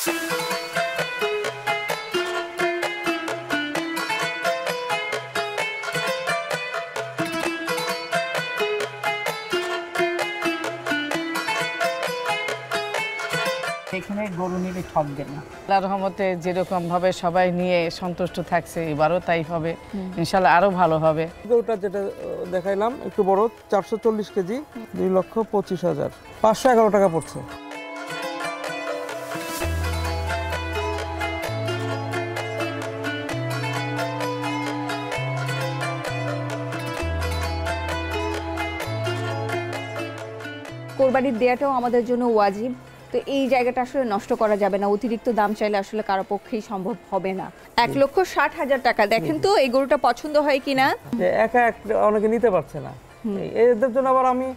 এখানে গরু নিলে ঠকবে না। আল্লাহর রহমতে যেরকম ভাবে সবাই নিয়ে সন্তুষ্ট থাকছে এবারও তাই হবে, ইনশাল্লাহ আরো ভালো হবে। গরুটা যেটা দেখাইলাম একটু বড় 440 কেজি 2,25,000 511 টাকা পড়ছে। কোরবানির দেয়াটাও আমাদের জন্য ওয়াজিব, তো এই জায়গাটা আসলে নষ্ট করা যাবে না। অতিরিক্ত দাম চাইলে আসলে কারো পক্ষেই সম্ভব হবে না। 1,60,000 টাকা। দেখেন তো এই গরুটা পছন্দ হয় কিনা। একা অনেকে নিতে পারছে না, এদের জন্য আবার আমি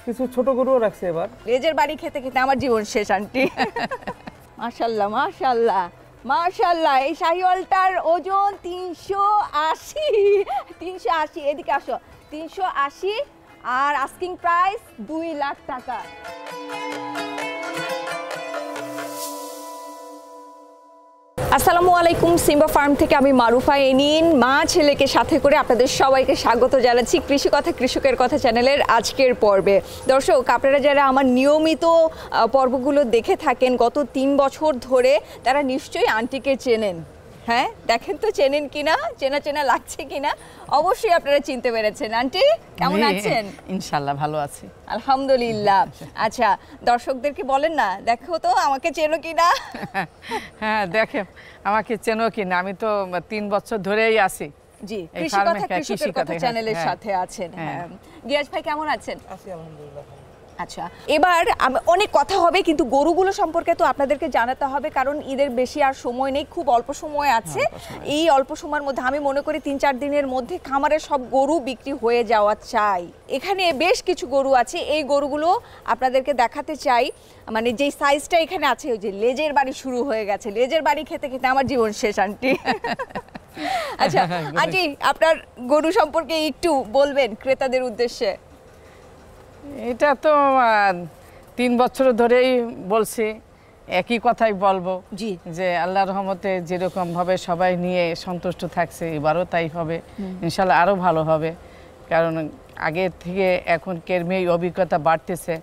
কিছু ছোট গরুও রাখছি। এবার লেজের বাড়ি খেতে খেতে আমার জীবন শেষ আন্টি। মাশাআল্লাহ মাশাআল্লাহ মাশাআল্লাহ। এই শাহিওয়ালটার ওজন 380। এদিকে আসো, 380 আর আস্কিং প্রাইস 2 লাখ টাকা। আসসালামু আলাইকুম, সিম্বা ফার্ম থেকে আমি মারুফা এনিন মা ছেলেকে সাথে করে আপনাদের সবাইকে স্বাগত জানাচ্ছি কৃষি কথা কৃষকের কথা চ্যানেলের আজকের পর্বে। দর্শক, আপনারা যারা আমার নিয়মিত পর্বগুলো দেখে থাকেন গত 3 বছর ধরে, তারা নিশ্চয়ই আন্টিকে চেনেন। হ্যাঁ, দেখেন তো চেনেন কিনা, চেনা চেনা লাগছে কিনা। অবশ্যই আপনারা চিনতে পেরেছেন। আন্টি কেমন আছেন? ইনশাল্লাহ ভালো আছি, আলহামদুলিল্লাহ। আচ্ছা, দর্শকদেরকে বলেন না, দেখো তো আমাকে চেনো কিনা। হ্যাঁ, দেখে আমাকে চেনো কিনা। আমি তো 3 বছর ধরেই আছি। জি, কৃষি কথা কৃষকের কথা চ্যানেলের সাথে আছেন। হ্যাঁ, গিয়াস ভাই কেমন আছেন? আছি আলহামদুলিল্লাহ। আচ্ছা, এবার অনেক কথা হবে, কিন্তু গরুগুলো সম্পর্কে তো আপনাদেরকে জানাতে হবে, কারণ ঈদের বেশি আর সময় নেই, খুব অল্প সময় আছে। এই অল্প সময়ের মধ্যে আমি মনে করি 3-4 দিনের মধ্যে খামারের সব গরু বিক্রি হয়ে যাওয়া চাই। এখানে বেশ কিছু গরু আছে, এই গরুগুলো আপনাদেরকে দেখাতে চাই। মানে যেই সাইজটা এখানে আছে, ওই যে লেজের বাড়ি শুরু হয়ে গেছে। লেজের বাড়ি খেতে খেতে আমার জীবন শেষ আন্টি। আচ্ছা আন্টি, আপনার গরু সম্পর্কে একটু বলবেন ক্রেতাদের উদ্দেশ্যে। এটা তো 3 বছর ধরেই বলছি, একই কথাই বলবো জি, যে আল্লাহর রহমতে যেরকম ভাবে সবাই নিয়ে সন্তুষ্ট থাকছে এবারও তাই হবে, ইনশাল্লাহ আরো ভালো হবে। কারণ আগের থেকে এখন কেরমেই অভিজ্ঞতা বাড়তেছে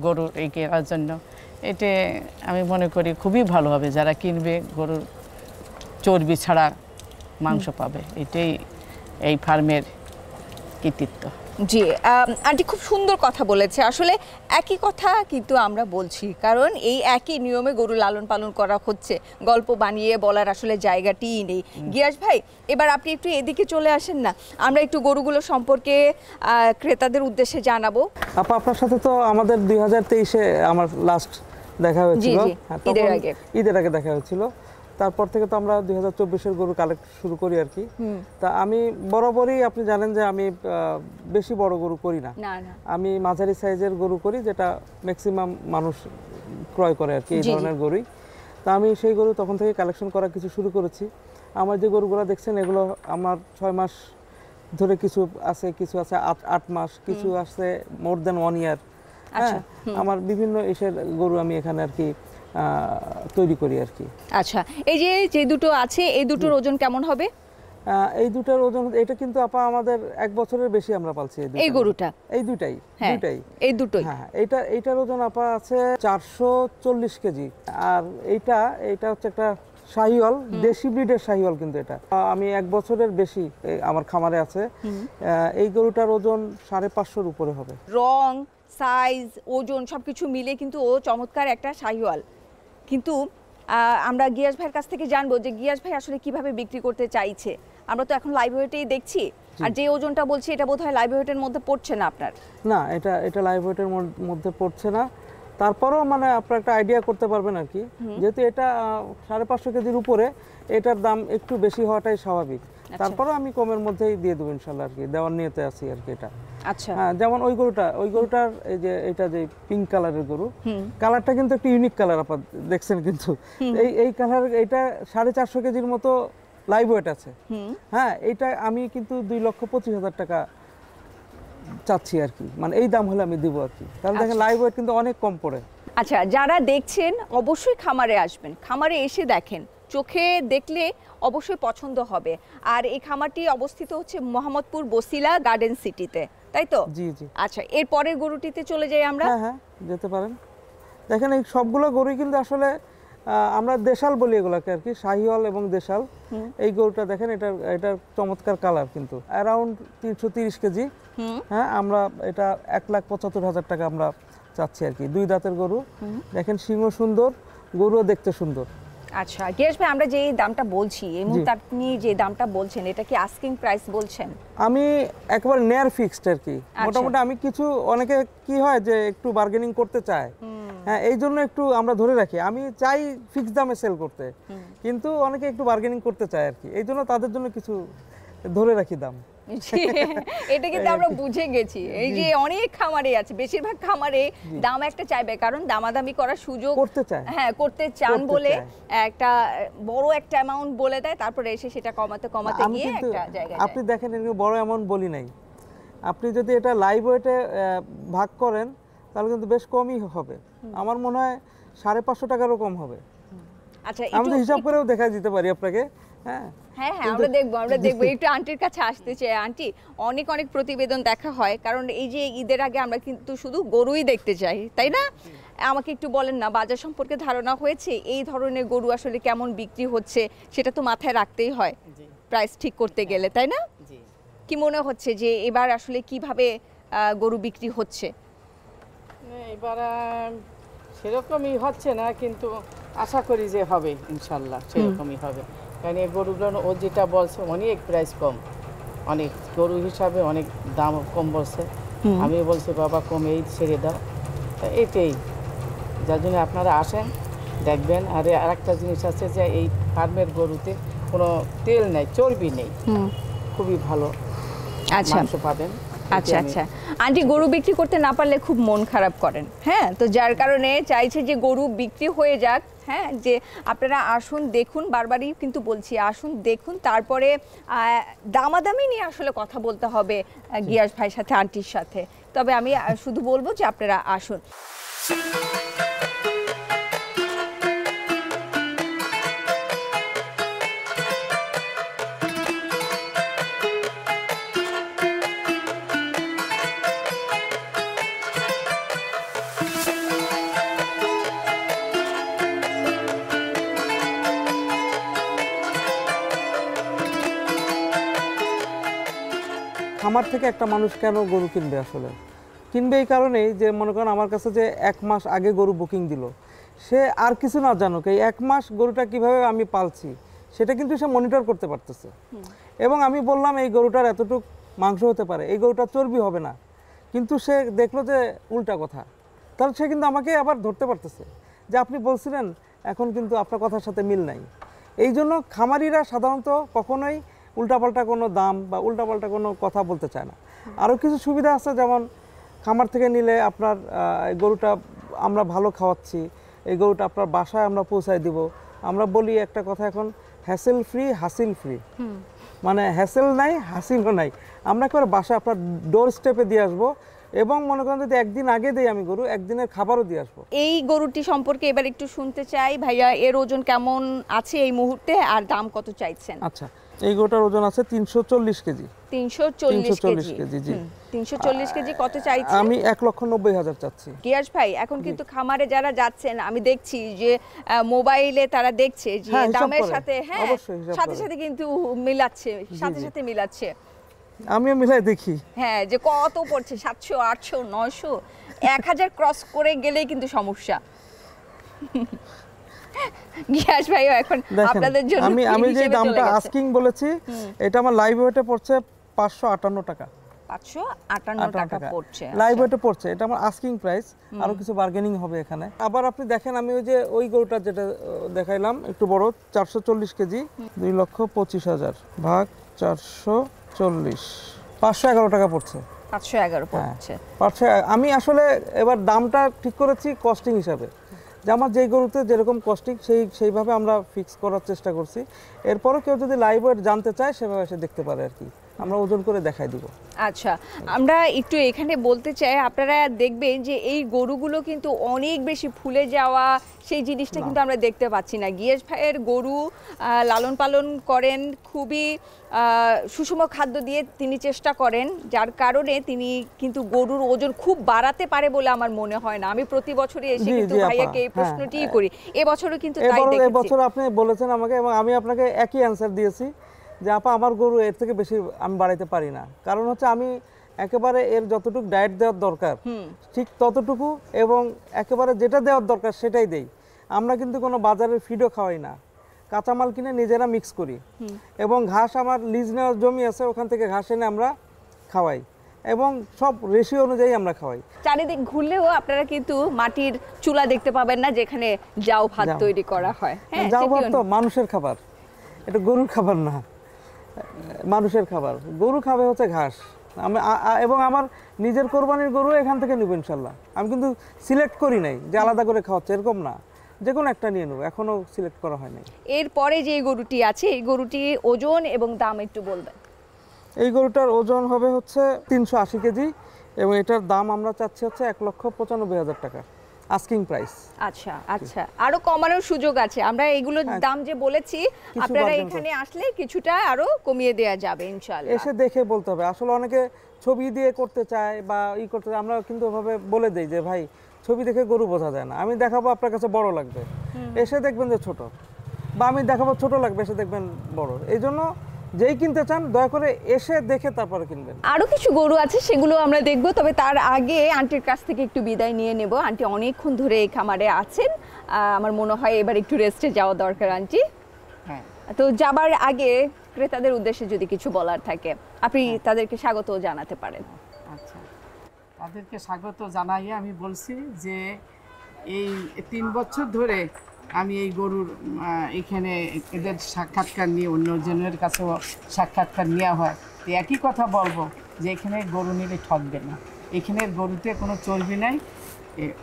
গরুর এই কেনার জন্য। এটা আমি মনে করি খুবই ভালো হবে, যারা কিনবে গরুর চর্বি ছাড়া মাংস পাবে। এটাই এই ফার্মের কৃতিত্ব। জি, আন্টি খুব সুন্দর কথা বলেছে। আসলে একই কথা কিন্তু আমরা বলছি, কারণ এই একই নিয়মে গরু লালন পালন করা হচ্ছে। গল্প বানিয়ে বলার আসলে জায়গাটিই নেই। গিয়াস ভাই, এবার আপনি একটু এদিকে চলে আসেন না, আমরা একটু গরুগুলো সম্পর্কে ক্রেতাদের উদ্দেশ্যে জানাবো। আপা, আপনার সাথে তো আমাদের 2023-এ আমার লাস্ট দেখা হয়েছিল। ঈদের আগে দেখা হয়েছিল। তারপর থেকে তো আমরা 2024-এর গরু কালেক্ট শুরু করি আর কি। তা আমি বরাবরই, আপনি জানেন যে আমি বেশি বড় গরু করি না, আমি মাঝারি সাইজের গরু করি, যেটা ম্যাক্সিমাম মানুষ ক্রয় করে আর কি, এই ধরনের গরুই। তা আমি সেই গরু তখন থেকে কালেকশন করা কিছু শুরু করেছি। আমার যে গরুগুলো দেখছেন এগুলো আমার 6 মাস ধরে, কিছু আছে 8 মাস, কিছু আছে মোর দেন 1 ইয়ার। হ্যাঁ, আমার বিভিন্ন এসের গরু আমি এখানে আর কি তৈরি করি আর কি। আচ্ছা, এই যে দুটো আছে, এই দুটোর ওজন কেমন হবে? এই দুটোর ওজন, এটা কিন্তু আপা আমাদের 1 বছরের বেশি আমরা পালছি এই গরুটা। এই দুটাই এই দুটোই। হ্যাঁ, এইটার ওজন আপা আছে 440 কেজি। আর এইটা হচ্ছে একটা শাহিওয়াল, দেশি ব্রিডের শাহিওয়াল, কিন্তু এটা আমি 1 বছরের বেশি আমার খামারে আছে। এই গরুটার ওজন 550-এর উপরে হবে। রং, সাইজ, ওজন সবকিছু মিলে কিন্তু ও চমৎকার একটা শাহিওয়াল। কিন্তু আমরা গিয়াস ভাইয়ের কাছ থেকে জানবো যে গিয়াস ভাই আসলে কিভাবে বিক্রি করতে চাইছে। আমরা তো এখন লাইভ ওয়েটেই দেখছি, আর যে ওজনটা বলছি এটা বোধহয় লাইভ ওয়েটের মধ্যে পড়ছে না আপনার। না, এটা লাইভ ওয়েটের মধ্যে পড়ছে না। তারপরেও মানে আপনারা একটা আইডিয়া করতে পারবেন আর কি, যেহেতু এটা 550 কেজির উপরে, এটার দাম একটু বেশি হওয়াটাই স্বাভাবিক। তারপরেও আমি কমের মধ্যেই দিয়ে দেবো ইনশাল্লাহ আর কি, দেওয়ার নিয়তে আছি আর কি এটা। আচ্ছা, হ্যাঁ, যেমন ওই গরুটার এই যে এটা যে পিঙ্ক কালারের গরু, কালারটা কিন্তু একটা ইউনিক কালার আপনারা দেখছেন, কিন্তু এই কালার, এটা 450 কেজির মতো লাইভ ওয়েট আছে। হ্যাঁ, এটা আমি কিন্তু 2,25,000 টাকা চাচ্ছি আর কি, মানে এই দাম হলে আমি দিব আর কি। কারণ দেখেন লাইভ ওয়েট কিন্তু অনেক কম পড়ে। আচ্ছা, যারা দেখছেন অবশ্যই খামারে আসবেন, খামারে এসে দেখেন, চোখে দেখলে অবশ্যই পছন্দ হবে। আর এই খামারটি অবস্থিত হচ্ছে মোহাম্মদপুর বসিলা গার্ডেন সিটিতে, তাই তো? জি জি। আচ্ছা, এর পরের গরুটিতে চলে যাই আমরা। হ্যাঁ হ্যাঁ, যেতে পারেন। দেখেন এই সবগুলো গরুই কিন্তু আসলে আমরা দেশাল বলি এগুলোকে আর কি, শাহিওয়াল এবং দেশাল। এই গরুটা দেখেন, এটার চমৎকার কালার, কিন্তু অ্যারাউন্ড 330 কেজি। হ্যাঁ, আমরা এটা 1,75,000 টাকা আমরা চাচ্ছি আর কি। 2 দাঁতের গরু, দেখেন সিংহ সুন্দর, গরুও দেখতে সুন্দর। আচ্ছা গিয়াস ভাই, আমরা যে দামটা বলছি এই মুহূর্তে, আপনি যে দামটা বলছেন এটা কি আস্কিং প্রাইস বলছেন? আমি একেবারে নেয়ার ফিক্সড আর কি। মোটামুটি আমি কিছু, অনেকে কি হয় যে একটু বার্গেনিং করতে চায়, হ্যাঁ, এই জন্য একটু আমরা ধরে রাখি। আমি চাই ফিক্সড দামে সেল করতে, কিন্তু অনেকে একটু বার্গেনিং করতে চায় আর কি, এই জন্য তাদের জন্য কিছু ধরে রাখি দাম। এটা কিন্তু আমরা বুঝে গেছি। এই যে অনেক খামারে আছে, বেশিরভাগ খামারে দাম একটা চাইবে, কারণ দামাদামি করার সুযোগ করতে চায়, হ্যাঁ করতে চান বলে একটা বড় একটা অ্যামাউন্ট বলে দেয়, তারপরে এসে সেটা কমাতে গিয়ে একটা জায়গায় আপনি দেখেন এরকম বড় অ্যামাউন্ট বলি নাই। আপনি যদি এটা লাইভ ওয়েটে ভাগ করেন তাহলে কিন্তু বেশ কমই হবে। আমার মনে হয় 550 টাকারও কম হবে। আচ্ছা, আমি হিসাব করেও দেখাই দিতে পারি আপনাকে। হ্যাঁ হ্যাঁ হ্যাঁ, আমরা দেখবো একটু আন্টির কাছে আসতে চাই। আন্টি, অনেক প্রতিবেদন দেখা হয়, কারণ এই যে ঈদের আগে আমরা কিন্তু শুধু গরুই দেখতে চাই, তাই না? আমাকে একটু বলেন না, বাজার সম্পর্কে ধারণা হয়েছে এই ধরনের গরু আসলে কেমন বিক্রি হচ্ছে? সেটা তো মাথায় রাখতেই হয় প্রাইস ঠিক করতে গেলে, তাই না? কি মনে হচ্ছে যে এবার আসলে কিভাবে গরু বিক্রি হচ্ছে? এবার সেরকমই হচ্ছে না, কিন্তু আশা করি যে হবে, ইনশাল্লাহ সেরকমই হবে। কারণ এই গরুগুলো ও যেটা বলছে অনেক প্রাইস কম, অনেক গরু হিসাবে অনেক দাম কম বলছে। আমি বলছি বাবা কমেই ছেড়ে দাও, এটাই যার জন্য আপনারা আসেন, দেখবেন। আর আরেকটা জিনিস আছে যে এই ফার্মের গরুতে কোনো তেল নেই, চর্বি নেই, খুবই ভালো মাংস পাবেন। আচ্ছা আচ্ছা, আন্টি গরু বিক্রি করতে না পারলে খুব মন খারাপ করেন, হ্যাঁ, তো যার কারণে চাইছে যে গরু বিক্রি হয়ে যাক। হ্যাঁ, যে আপনারা আসুন দেখুন, বারবারই কিন্তু বলছি আসুন দেখুন, তারপরে দামাদামি নিয়ে আসলে কথা বলতে হবে গিয়াস ভাইয়ের সাথে, আন্টির সাথে। তবে আমি শুধু বলবো যে আপনারা আসুন। খামার থেকে একটা মানুষ কেন গরু কিনবে? আসলে কিনবে এই কারণেই যে, মনে করেন আমার কাছে যে 1 মাস আগে গরু বুকিং দিল, সে আর কিছু না জানুক, এই 1 মাস গরুটা কিভাবে আমি পালছি সেটা কিন্তু সে মনিটর করতে পারতেছে। এবং আমি বললাম এই গরুটার এতটুক মাংস হতে পারে, এই গরুটার চর্বি হবে না, কিন্তু সে দেখলো যে উল্টা কথা, তাহলে সে কিন্তু আমাকে আবার ধরতে পারতেছে যে আপনি বলছিলেন, এখন কিন্তু আপনার কথার সাথে মিল নাই। এই জন্য খামারিরা সাধারণত কখনোই উল্টাপাল্টা কোনো দাম বা উল্টাপাল্টা কোনো কথা বলতে চায় না। আরও কিছু সুবিধা আছে, যেমন খামার থেকে নিলে আপনার গরুটা আমরা ভালো খাওয়াচ্ছি, এই গরুটা আপনার বাসায় আমরা পৌঁছায় দিব। আমরা বলি একটা কথা এখন, হ্যাসেল ফ্রি হাসিল ফ্রি, মানে হ্যাসেল নাই হাসিলও নাই, আমরা একবার বাসায় আপনার ডোর স্টেপে দিয়ে আসবো। এবং মনে করেন যদি একদিন আগে দেই আমি গরু, একদিনের খাবারও দিয়ে আসবো। এই গরুটি সম্পর্কে এবার একটু শুনতে চাই ভাইয়া, এর ওজন কেমন আছে এই মুহূর্তে আর দাম কত চাইছেন? আচ্ছা, এই গরুটার ওজন আছে 340 কেজি। 340 কেজি, জি। 340 কেজি কত চাইছেন? আমি 1,90,000 চাচ্ছি। গিয়াস ভাই, এখন কিন্তু খামারে যারা যাচ্ছেন আমি দেখছি যে মোবাইলে তারা দেখছে যে দামের সাথে, হ্যাঁ সাথে সাথে কিন্তু মিলাচ্ছে, সাথে মিলাচ্ছে। আমিও মিলাই দেখি, হ্যাঁ, যে কত পড়ছে, 700, 800, 900, 1000 ক্রস করে গেলেই কিন্তু সমস্যা। গিয়াস ভাই এখন আপনাদের জন্য আমি যে দামটা আস্কিং বলেছি, এটা আমার লাইভ ওয়েটে পড়ছে 558 টাকা। 558 টাকা পড়ছে লাইভ ওয়েটে পড়ছে, এটা আমার আস্কিং প্রাইস। আরো কিছু বার্গেনিং হবে এখানে। আবার আপনি দেখেন, আমি ওই গরুটা যেটা দেখাইলাম একটু বড়, 440 কেজি, 2,25,000 ভাগ 440, 511 টাকা পড়ছে। 511 পড়ছে। আমি আসলে এবার দামটা ঠিক করেছি কস্টিং হিসাবে, যে আমার যেই গরুতে যেরকম কস্টিং সেইভাবে আমরা ফিক্স করার চেষ্টা করছি। এরপরও কেউ যদি লাইভ ওয়েট জানতে চায় সেভাবে সে দেখতে পারে আর কি। আমরা ওজন করে দেখাই দিব। আচ্ছা, আমরা একটু এখানে বলতে চাই, আপনারা দেখবেন যে এই গরুগুলো কিন্তু অনেক বেশি ফুলে যাওয়া সেই জিনিসটা কিন্তু আমরা দেখতে পাচ্ছি না। গিয়াস ভাইয়ের গরু লালন পালন করেন, খুবই সুষম খাদ্য দিয়ে তিনি চেষ্টা করেন, যার কারণে তিনি কিন্তু গরুর ওজন খুব বাড়াতে পারে বলে আমার মনে হয় না। আমি প্রতি বছরই এসে কিন্তু ভাইয়াকে এই প্রশ্নটিই করি, এবছরও কিন্তু তাই দেখেছি। এবছর আপনি বলেছেন আমাকে এবং আমি আপনাকে একই অ্যানসার দিয়েছি যে আপা আমার গরু এর থেকে বেশি আমি বাড়াইতে পারি না, কারণ হচ্ছে আমি একেবারে এর যতটুকু ডায়েট দেওয়ার দরকার ঠিক ততটুকু এবং একেবারে যেটা দেওয়ার দরকার সেটাই দেই। আমরা কিন্তু কোনো বাজারের ফিডও খাওয়াই না, কাঁচামাল কিনে নিজেরা মিক্স করি এবং ঘাস আমার লিজ নেওয়ার জমি আছে, ওখান থেকে ঘাস এনে আমরা খাওয়াই এবং সব রেশিও অনুযায়ী আমরা খাওয়াই। চারিদিক ঘুরলেও আপনারা কিন্তু মাটির চুলা দেখতে পাবেন না যেখানে জাউ ভাত তৈরি করা হয়। হ্যাঁ, জাউ ভাত তো মানুষের খাবার, এটা গরুর খাবার না, মানুষের খাবার। গরু খাবে হচ্ছে ঘাস। এবং আমার নিজের কোরবানির গরু এখান থেকে নেব ইনশাল্লাহ। আমি কিন্তু সিলেক্ট করি নাই যে আলাদা করে খাওয়াচ্ছে, এরকম না, যে কোনো একটা নিয়ে নেবো, এখনো সিলেক্ট করা হয় নাই। এরপরে যে গরুটি আছে, এই গরুটি ওজন এবং দাম একটু বলবেন। এই গরুটার ওজন হবে হচ্ছে 380 কেজি এবং এটার দাম আমরা চাচ্ছি হচ্ছে 1,95,000 টাকা আস্কিং প্রাইস। আচ্ছা আচ্ছা, আরো কমানোর সুযোগ আছে। আমরা এগুলোর দাম যে বলেছি, আপনারা এখানে আসলে কিছুটা আরো কমিয়ে দেয়া যাবে ইনশাআল্লাহ। এসে দেখে বলতে হবে। আসলে অনেকে ছবি দিয়ে করতে চায় বা করতে চায়, আমরা কিন্তু ওভাবে বলে দেই যে ভাই ছবি দেখে গরু বোঝা যায় না, আমি দেখাবো আপনার কাছে বড় লাগবে, এসে দেখবেন যে ছোট, বা আমি দেখাবো ছোট লাগবে, এসে দেখবেন বড়। এই জন্য যেই কিনতে চান দয়া করে এসে দেখে তারপরে কিনবেন। আরো কিছু গরু আছে, সেগুলো আমরা দেখব, তবে তার আগে আন্টির কাছ থেকে একটু বিদায় নিয়ে নেব। আন্টি অনেকক্ষণ ধরে এই খামারে আছেন, আমার মনে হয় এবার একটু রেস্টে যাওয়া দরকার আন্টি। হ্যাঁ, তো যাবার আগে ক্রেতাদের উদ্দেশ্যে যদি কিছু বলার থাকে আপনি তাদেরকে স্বাগত জানাতে পারেন। আচ্ছা, তাদেরকে স্বাগত জানাইয়ে আমি বলছি যে এই 3 বছর ধরে আমি এই গরুর এখানে এদের সাক্ষাৎকার নিয়ে অন্যজনের কাছেও সাক্ষাৎকার নেওয়া হয়, তো একই কথা বলবো যে এখানে গরু নিলে ঠকবে না। এখানের গরুতে কোনো চর্বি নাই,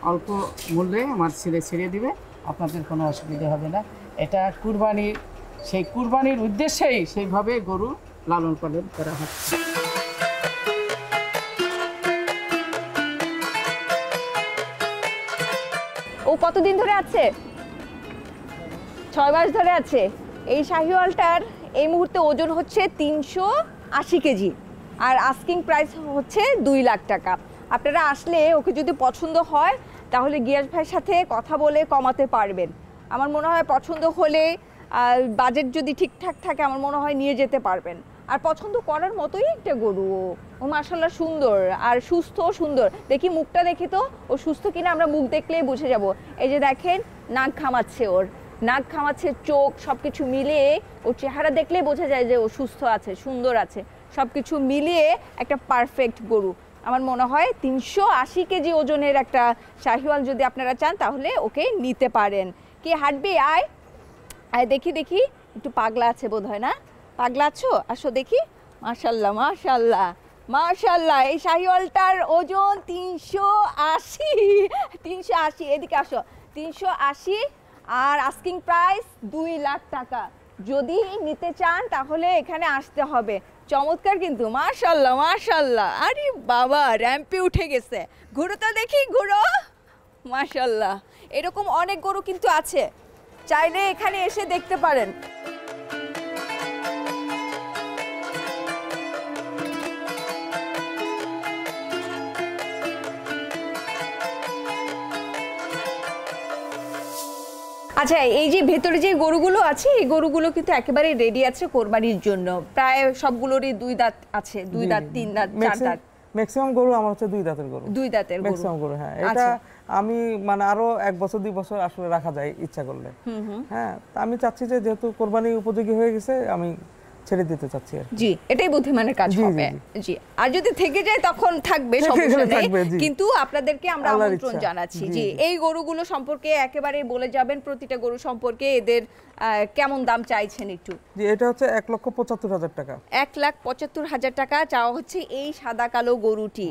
অল্প মূল্যে আমার ছেড়ে দিবে, আপনাদের কোনো অসুবিধা হবে না। এটা কুরবানির, সেই কুরবানির উদ্দেশ্যেই সেইভাবে গরু লালন পালন করা হচ্ছে। ও কতদিন ধরে আছে? 6 মাস ধরে আছে। এই শাহিওয়ালটার এই মুহূর্তে ওজন হচ্ছে 380 কেজি আর আস্কিং প্রাইস হচ্ছে 2 লাখ টাকা। আপনারা আসলে ওকে যদি পছন্দ হয় তাহলে গিয়াস ভাইয়ের সাথে কথা বলে কমাতে পারবেন। আমার মনে হয় পছন্দ হলে, বাজেট যদি ঠিকঠাক থাকে, আমার মনে হয় নিয়ে যেতে পারবেন। আর পছন্দ করার মতোই একটা গরু, ও মাশাআল্লাহ সুন্দর আর সুস্থ সুন্দর। দেখি মুখটা, দেখি তো ও সুস্থ কিনা, আমরা মুখ দেখলেই বুঝে যাব। এই যে দেখেন, নাক ঘামাচ্ছে, ওর নাক ঘামাচ্ছে, চোখ, সব কিছু মিলিয়ে ওর চেহারা দেখলেই বোঝা যায় যে ও সুস্থ আছে, সুন্দর আছে। সব কিছু মিলিয়ে একটা পারফেক্ট গরু। আমার মনে হয় 380 কেজি ওজনের একটা শাহিওয়াল যদি আপনারা চান তাহলে ওকে নিতে পারেন। কি হাঁটবি? আয় আয়, দেখি দেখি, একটু পাগলা আছে বোধ হয়, না পাগলা আছো? আসো দেখি। মাশাল্লাহ মাশাল্লাহ মাশাল্লাহ, এই শাহিওয়ালটার ওজন 380। এদিকে আসো, 380 আর আস্কিং প্রাইস 2 লাখ টাকা। যদি নিতে চান তাহলে এখানে আসতে হবে। চমৎকার কিন্তু, মাশাল্লাহ মাশাল্লাহ। আরে বাবা, র্যাম্পে উঠে গেছে। ঘুরো তো দেখি, ঘুরো। মাশাল্লাহ, এরকম অনেক গরু কিন্তু আছে, চাইলে এখানে এসে দেখতে পারেন। আচ্ছা, এই যে ভেতরে যে গরুগুলো আছে, এই গরুগুলো কিন্তু একেবারে রেডি আছে কোরবানির জন্য। প্রায় সবগুলোরই 2 দাঁত আছে, 2 দাঁত, 3 দাঁত, 4 দাঁত। ম্যাক্সিমাম গরু আমার হচ্ছে 2 দাঁতের গরু। 2 দাঁতের গরু ম্যাক্সিমাম গরু, হ্যাঁ। এটা আমি মানে আরো 1 বছর 2 বছর আসলে রাখা যায় ইচ্ছা করলে। হ্যাঁ, আমি চাচ্ছি যে যেহেতু কোরবানি উপযোগী হয়ে গেছে, আমি ছেড়ে দিতে চাচ্ছি। জি, এটাই বুদ্ধিমানের কাজ হবে। জি, আর যদি থেকে যায় তখন থাকবে, সমস্যা নেই, কিন্তু আপনাদেরকে আমরা আমন্ত্রণ জানাচ্ছি। জি, এই গরুগুলো সম্পর্কে একেবারে বলে যাবেন, প্রতিটা গরু সম্পর্কে এদের কেমন দাম চাইছেন একটু? জি, এটা হচ্ছে 1,75,000 টাকা। 1,75,000 টাকা চাওয়া হচ্ছে এই সাদা কালো গরুটি।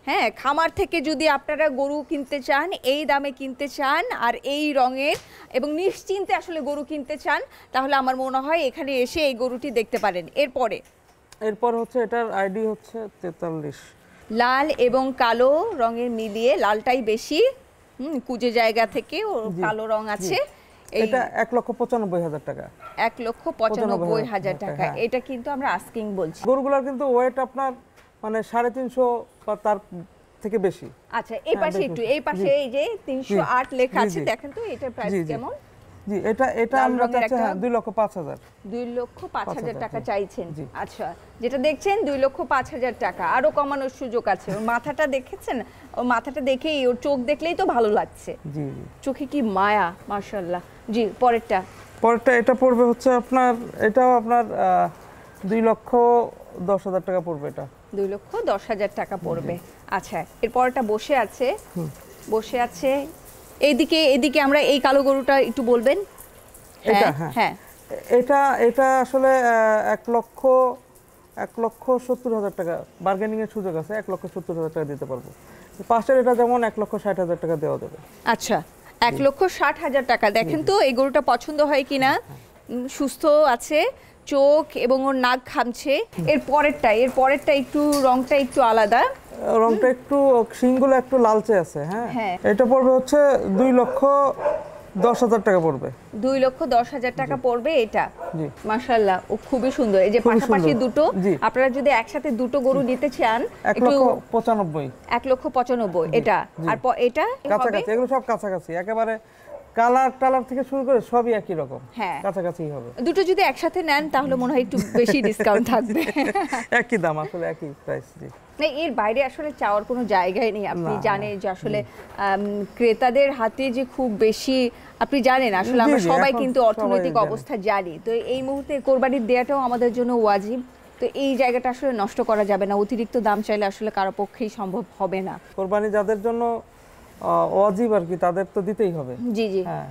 হ্যাঁ, খামার থেকে যদি আপনারা গরু কিনতে চান, এই দামে কিনতে চান আর এই রঙের এবং নিশ্চিন্তে আসলে গরু কিনতে চান, তাহলে আমার মনে হয় এখানে এসে এই গরুটি দেখতে পারেন। এরপরে এরপর হচ্ছে এটার আইডি হচ্ছে 43। লাল এবং কালো রঙের মিলিয়ে, লালটাই বেশি কুজে জায়গা থেকে কালো রং আছে। এটা 1,95,000 টাকা। 1,95,000 টাকা। এটা কিন্তু আমরা আস্কিং বলছি। গরুগুলোর কিন্তু ওয়েট আপনার মানে 350 বা তার থেকে বেশি। আচ্ছা, এই পাশে একটু, এই পাশে এই যে 308 লেখা আছে, দেখেন তো এটার প্রাইস কেমন? জি, এটা আমরা চাচ্ছি 2,05,000। 2,05,000 টাকা চাইছেন। আচ্ছা, যেটা দেখছেন 2,05,000 টাকা। আরো কমানোর সুযোগ আছে। ওর মাথাটা দেখেছেন? ওর মাথাটা দেখেই, ওর চোখ দেখলেই তো ভালো লাগছে। জি জি, চোখে কি মায়া, মাশাআল্লাহ। জি, পরেরটা এটা পড়বে হচ্ছে আপনার, এটাও আপনার 2,10,000 টাকা পড়বে। এটা 2,10,000 টাকা পড়বে। আচ্ছা, এরপরটা বসে আছে এইদিকে আমরা এই কালো গরুটা একটু বলবেন? হ্যাঁ, এটা আসলে 1,70,000 টাকা, বার্গেনিং এর সুযোগ আছে। 1,70,000 টাকা দিতে পারবো। পাশের এটা যেমন 1,60,000 টাকা দেওয়া যাবে। আচ্ছা, 1,60,000 টাকা। দেখেন তো এই গরুটা পছন্দ হয় কিনা। সুস্থ আছে, চোখ এবং ওর নাক খামছে। এর পরেরটা একটু রংটা একটু আলাদা, রংটা একটু, শিংগুলো একটু লালচে আছে। হ্যাঁ, এটা পড়বে হচ্ছে 2,10,000 টাকা পড়বে। 2,10,000 টাকা পড়বে এটা। মাশাআল্লাহ, ও খুবই সুন্দর। এই যে পাশাপাশি দুটো, আপনারা যদি একসাথে দুটো গরু নিতে চান, 1,95,000। 1,95,000 এটা। আর এটা কাছাকাছি, এগুলো সব কাছাকাছি, একেবারে কালার থেকে শুরু করে সবই একই রকম, কাছাকাছি হবে। দুটো যদি একসাথে নেন তাহলে মনে হয় একটু বেশি ডিসকাউন্ট থাকবে। একই দাম, আসলে একই প্রাইস। না, এর বাইরে আসলে চাওয়ার কোনো জায়গায় নেই। আপনি জানেন যে আসলে ক্রেতাদের হাতে যে খুব বেশি, আপনি জানেন আসলে আমরা সবাই কিন্তু অর্থনৈতিক অবস্থা জানি। তো এই মুহূর্তে কোরবানির দেয়াটাও আমাদের জন্য ওয়াজিব। তো এই জায়গাটা আসলে নষ্ট করা যাবে না। অতিরিক্ত দাম চাইলে আসলে কারো পক্ষেই সম্ভব হবে না। কোরবানি যাদের জন্য ওয়াজিব আর কি, তাদের তো দিতেই হবে। জি জি, হ্যাঁ,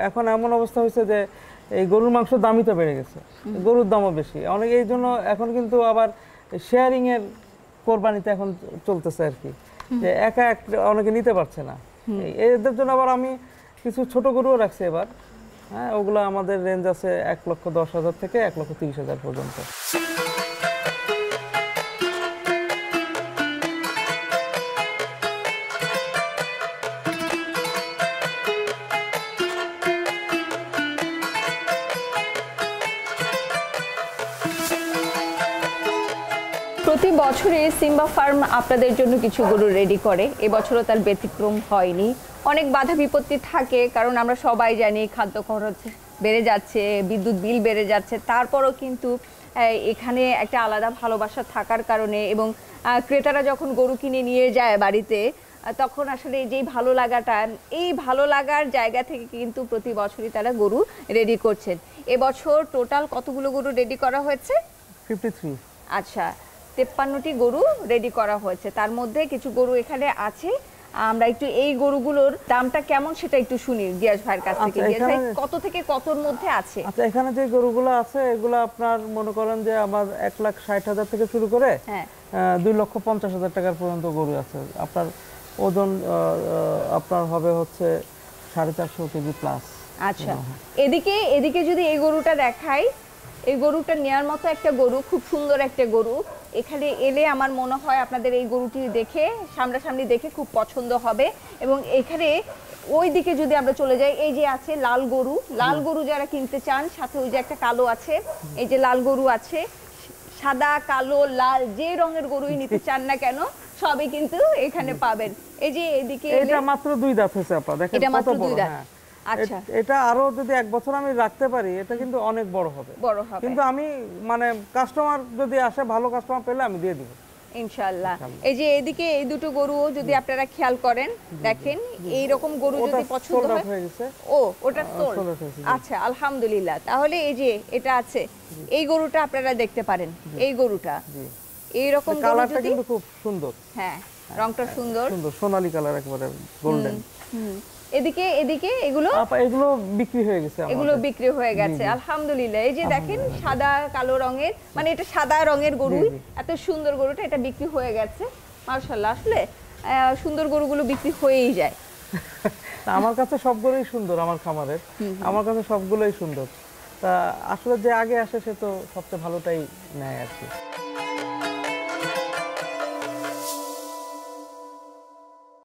এখন এমন অবস্থা হয়েছে যে এই গরুর মাংস দামই তো বেড়ে গেছে, গরুর দামও বেশি অনেক। এই জন্য এখন কিন্তু আবার শেয়ারিং এর কোরবানিতে এখন চলতেছে আর কি, যে একা অনেকে নিতে পারছে না। এদের জন্য আবার আমি কিছু ছোট গরুও রাখছি এবার। হ্যাঁ, ওগুলো আমাদের রেঞ্জ আছে 1,10,000 থেকে 1,30,000 পর্যন্ত। প্রতি বছরে সিম্বা ফার্ম আপনাদের জন্য কিছু গরু রেডি করে। এবছরও তার ব্যতিক্রম হয়নি। অনেক বাধা বিপত্তি থাকে, কারণ আমরা সবাই জানি খাদ্য খরচ বেড়ে যাচ্ছে, বিদ্যুৎ বিল বেড়ে যাচ্ছে। তারপরও কিন্তু এখানে একটা আলাদা ভালোবাসা থাকার কারণে, এবং ক্রেতারা যখন গরু কিনে নিয়ে যায় বাড়িতে, তখন আসলে যেই ভালো লাগাটা, এই ভালো লাগার জায়গা থেকে কিন্তু প্রতি বছরই তারা গরু রেডি করছেন। এবছর টোটাল কতগুলো গরু রেডি করা হয়েছে? 53। আচ্ছা, 53টি গরু রেডি করা হয়েছে। তার মধ্যে কিছু গরু এখানে আছে। আমরা একটু এই গরুগুলোর দামটা কেমন সেটা একটু শুনি গিয়াস ভাইয়ের কাছ থেকে। গিয়াস ভাই, কত থেকে কতর মধ্যে আছে? আচ্ছা, এখানে যে গরুগুলো আছে এগুলো আপনার মনে করেন যে আমার 1,60,000 থেকে শুরু করে 2,50,000 টাকার পর্যন্ত গরু আছে। আপনার ওজন আপনার হবে হচ্ছে 450 কেজি প্লাস। আচ্ছা, এদিকে যদি এই গরুটা দেখাই, এই গরুটা নেওয়ার মতো একটা গরু, খুব সুন্দর একটা গরু। এখানে এলে আমার মনে হয় আপনাদের এই গরুটি দেখে, সামনাসামনি দেখে খুব পছন্দ হবে। এবং এখানে ওই দিকে যদি আমরা চলে যাই, এই যে আছে লাল গরু যারা কিনতে চান, সাথে ওই যে একটা কালো আছে, এই যে লাল গরু আছে, সাদা কালো লাল যে রঙের গরুই নিতে চান না কেন সবই কিন্তু এখানে পাবেন। এই যে এদিকে এটা মাত্র 2 দাঁত হয়েছে আপা, দেখেন এটা মাত্র কত 2 বড়। দাঁত। আচ্ছা, এটা আরো যদি 1 বছর আমি রাখতে পারি, এটা কিন্তু অনেক বড় হবে। কিন্তু আমি মানে কাস্টমার যদি আসে, ভালো কাস্টমার পেলে আমি দিয়ে দিব ইনশাআল্লাহ। এই যে এদিকে এই দুটো গরু যদি আপনারা খেয়াল করেন, দেখেন এই রকম গরু যদি পছন্দ হয়, ওটা সোল্ড। আচ্ছা, আলহামদুলিল্লাহ। তাহলে এই যে এটা আছে, এই গরুটা আপনারা দেখতে পারেন। এই গরুটা এই রকম কালারটা কিন্তু খুব সুন্দর। হ্যাঁ, রংটা সুন্দর, সোনালী কালার, একেবারে গোল্ডেন। এদিকে এগুলো বিক্রি হয়ে গেছে, এগুলো বিক্রি হয়ে গেছে আলহামদুলিল্লাহ। এই যে দেখেন সাদা কালো রঙের, মানে এটা সাদা রঙের গরু, এত সুন্দর গরুটা, এটা বিক্রি হয়ে গেছে মাশাআল্লাহ। আসলে সুন্দর গরুগুলো বিক্রি হয়েই যায়। আমার কাছে সব গরুই সুন্দর, আমার খামারের আমার কাছে সবগুলোই সুন্দর। তা আসলে যে আগে আসে সে তো সবচেয়ে ভালোটাই নেয় আর কি।